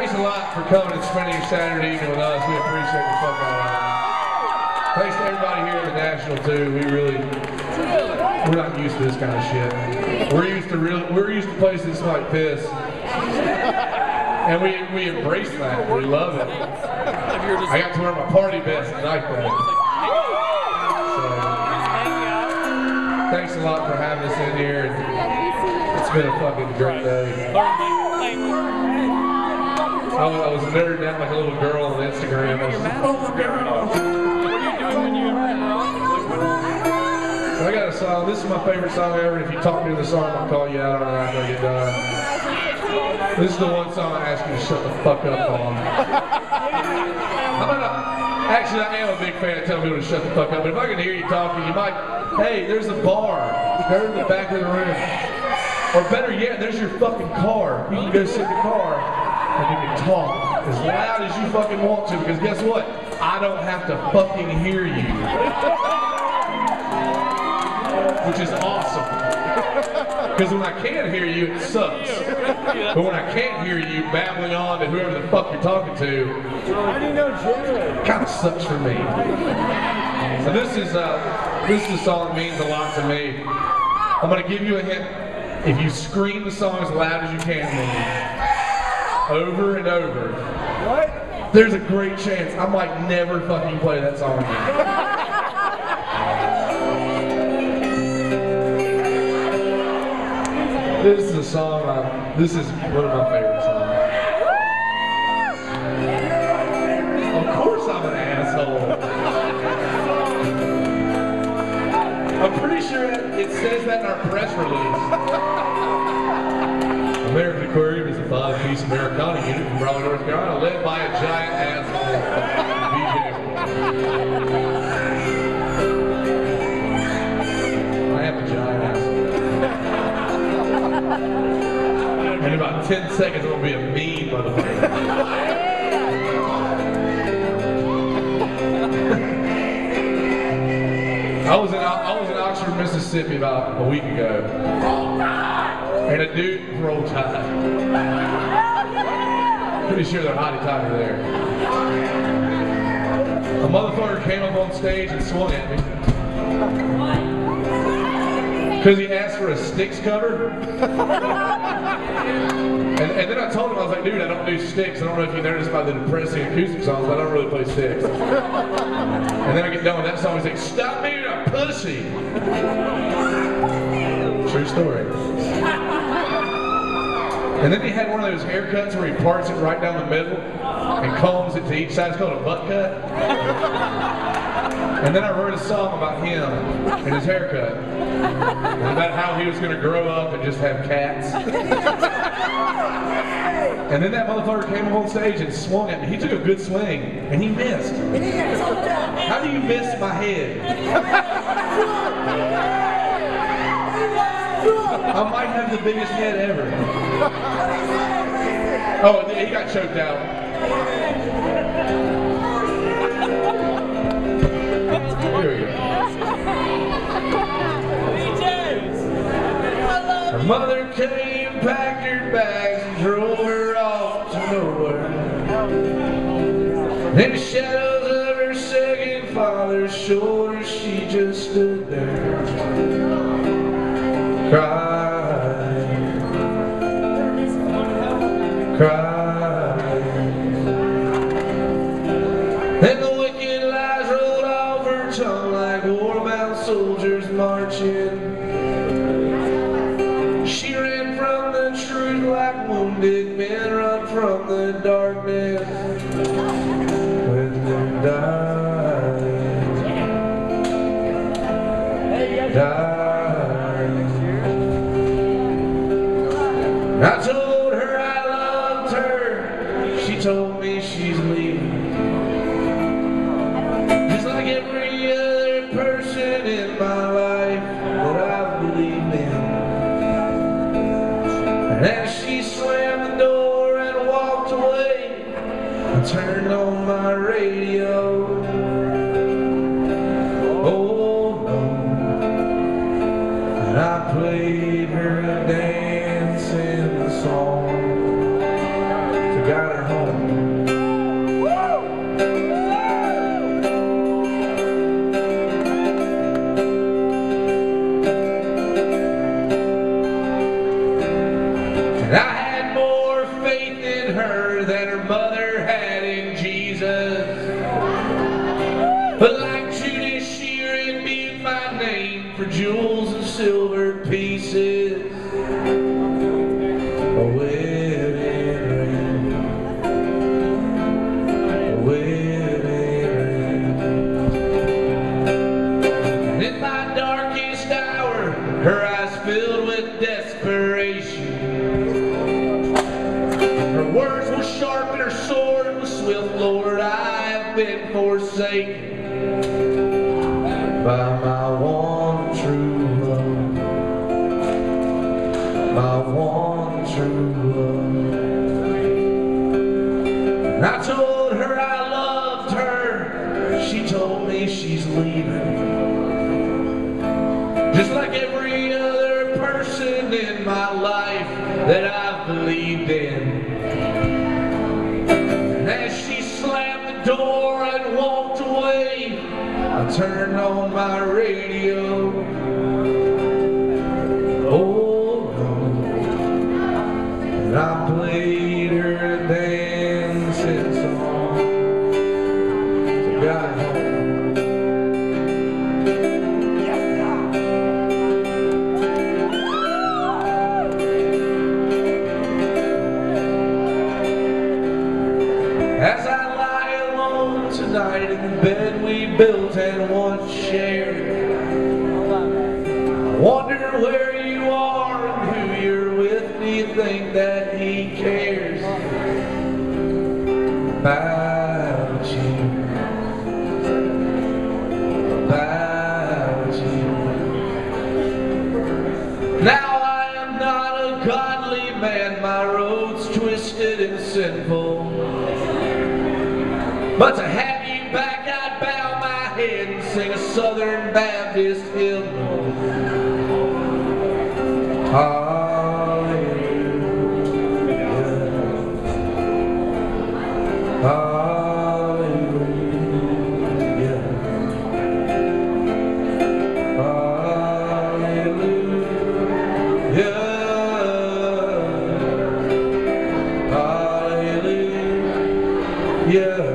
Thanks a lot for coming and spending your Saturday evening with us. We appreciate the fuck out of it. Thanks to everybody here at the National too. We're not used to this kind of shit. We're used to places like this, and we embrace that. We love it. I got to wear my party best tonight though. So, thanks a lot for having us in here. It's been a fucking great day. I was nerding out like a little girl on Instagram. I was like, oh my God. What are you doing when you So I got a song. This is my favorite song ever. If you talk me in the song, I'll call you out on it after I get done. This is the one song I ask you to shut the fuck up on. Actually, I am a big fan of telling people to shut the fuck up. But if I can hear you talking, you might, hey, there's a bar. Go to the back of the room. Or better yet, there's your fucking car. You can go sit in the car. And you can talk as loud as you fucking want to, because guess what? I don't have to fucking hear you. Which is awesome. Because when I can't hear you, it sucks. But when I can't hear you babbling on to whoever the fuck you're talking to, it kind of sucks for me. So this is a song that means a lot to me. I'm going to give you a hint. If you scream the song as loud as you can to me, over and over, there's a great chance I might never fucking play that song again. This is a song, this is one of my favorite songs. Of course I'm an asshole. I'm pretty sure it says that in our press release. American Aquarium is a 5-piece Americana unit from Raleigh, North Carolina, led by a giant asshole. I am a giant asshole. In about 10 seconds, I'm going to be a mean motherfucker. I was in Oxford, Mississippi about a week ago. And a dude, roll tide. Pretty sure they're hotty-toddy there. A motherfucker came up on stage and swung at me. Because he asked for a Styx cover. And then I told him, I was like, dude, I don't do Styx. I don't know if you noticed by the depressing acoustic songs, but I don't really play Styx. And then I get done with that song, he's like, stop being a pussy. True story. And then he had one of those haircuts where he parts it right down the middle and combs it to each side. It's called a butt cut. And then I wrote a song about him and his haircut. And about how he was going to grow up and just have cats. And then that motherfucker came up on stage and swung at me. He took a good swing and he missed. How do you miss my head? I might have the biggest head ever. Oh, he got choked out. Here we go. Her mother came, packed her bags, and drove her off to nowhere. In the shadows of her second father's shoulders, she just stood there. Crying, and the wicked lies rolled off her tongue like war-bound soldiers marching. She ran from the truth like wounded men run from the darkness when they're dying. I told her I loved her, she told me she's leaving. Just like every other person in my life that I believed in. And as she slammed the door and walked away, I turned on my radio. Oh no, and I played her a dancing song to guide her home. in her than her mother had in Jesus. But like Judas, she read me my name for jewels and silver pieces. A wedding ring, a wedding ring. And in my darkest hour, her eyes filled with desperation. Her words were sharp and her sword was swift. Lord, I have been forsaken by my one true love, my one true love. And I told her I loved her. She told me she's leaving. Just like every other person in my life that I've believed in. And as she slammed the door and walked away, I turned on my radio. Oh Lord, and I played her a dancing song. So God, as I lie alone tonight in the bed we built and once shared, I wonder where you are and who you're with. Do you think that he cares about you? About you. Now I am not a godly man, my road's twisted and sinful. But to have you back, I'd bow my head and sing a Southern Baptist hymn. Hallelujah, hallelujah, hallelujah, hallelujah.